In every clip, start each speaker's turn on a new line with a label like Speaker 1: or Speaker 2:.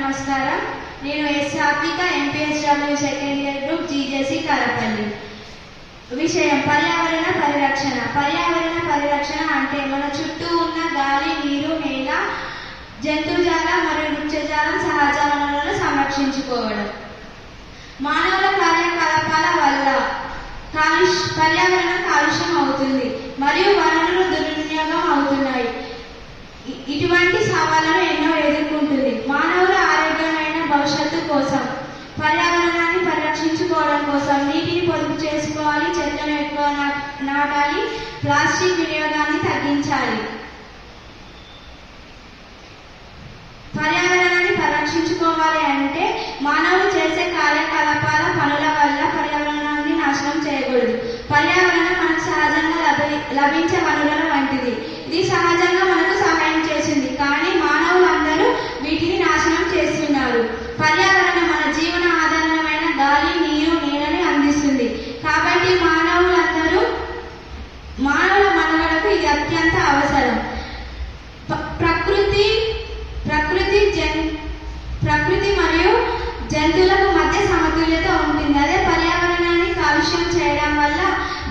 Speaker 1: నమస్కారం. నేను ఎస్ సాత్విక, MPSW second year group, GJC Karapalli. విషయం పర్యావరణ పరిరక్షణ. పర్యావరణ పరిరక్షణ అంటే మన చుట్టూ ఉన్న గాలి, నీరు, నేల, జంతుజాలం మరియు వృక్షజాలం, సహజ వనరులను సంరక్షించుకోవడం. మానవుల కార్యకలాపాల వల్ల పర్యావరణం కాలుష్యం అవుతుంది మరియు వనరులు దుర్వినియోగం అవుతున్నాయి. ఇటువంటి సవాళ్లను ఎన్నో ఎదుర్కొంటుంది. మానవుల ఆరోగ్యమైన భవిష్యత్తు కోసం, పర్యావరణాన్ని పరిరక్షించుకోవడం కోసం నీటిని పొదుపు చేసుకోవాలి, చెట్లను ఎక్కువ నాటాలి, ప్లాస్టిక్ వినియోగాన్ని తగ్గించాలి. పర్యావరణాన్ని పరిరక్షించుకోవాలి అంటే మానవులు చేసే కార్యకలాపాల పనుల వల్ల పర్యావరణాన్ని నాశనం చేయకూడదు. పర్యావరణం మనకు సహజంగా లభించే వనరుల వంటిది. ఇది సహజంగా మనకు సహాయం చేసింది, కానీ మానవులందరూ వీటిని నాశనం చేస్తున్నారు. పర్యావరణం మన జీవన ఆధారమైన గాలి, నీరు, నీడని అందిస్తుంది. కాబట్టి మానవుల మనుగడకు ఇది అత్యంత అవసరం. ప్రకృతి మరియు జంతువులకు మధ్య సమతుల్యత ఉంటుంది. అదే పర్యావరణాన్ని కాలుష్యం చేయడం వల్ల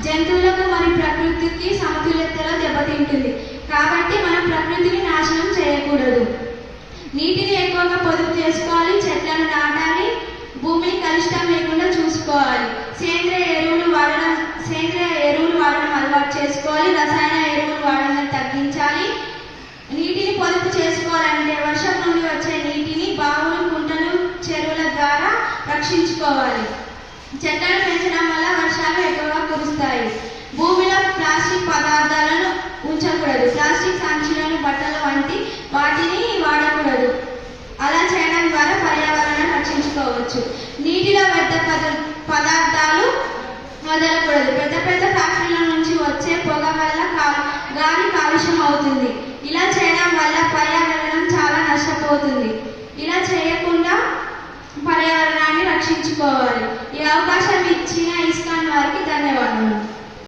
Speaker 1: జంతువులకు మరియు ప్రకృతికి సమతుల్యతలో దెబ్బతింటుంది. కాబట్టి మనం ప్రకృతిని నాశనం చేయకూడదు. నీటిని ఎక్కువగా పొదుపు చేసుకోవాలి, చెట్లను నాటాలి, భూమిని కలుషితం లేకుండా చూసుకోవాలి. సేంద్రియ ఎరువులు వాడడం అలవాటు చేసుకోవాలి. రసాయన ఎరువులు వాడడం తగ్గించాలి. నీటిని పొదుపు చేసుకోవాలంటే వర్షం నుండి వచ్చే నీటిని బావులు, కుంటలు, చెరువుల ద్వారా రక్షించుకోవాలి. చెట్లను పెంచడం వల్ల వర్షాలు ఎక్కువగా కురుస్తాయి. భూమిలో ప్లాస్టిక్ పదార్థాలను ఉంచకూడదు. ప్లాస్టిక్ సంచులను, బట్టలు వంటి వాటిని వాడకూడదు. అలా చేయడం ద్వారా పర్యావరణాన్ని రక్షించుకోవచ్చు. నీటిలో వ్యర్థ పదార్థాలు వదలకూడదు. పెద్ద పెద్ద ఫ్యాక్టరీల నుంచి వచ్చే పొగ వల్ల గాలి కాలుష్యం అవుతుంది. ఇలా చేయడం వల్ల పర్యావరణం చాలా నష్టపోతుంది. ఇలా చేయకుండా పర్యావరణాన్ని రక్షించుకోవాలి. ఈ అవకాశం ఇచ్చిన ఇస్కాన్ వారికి ధన్యవాదాలు.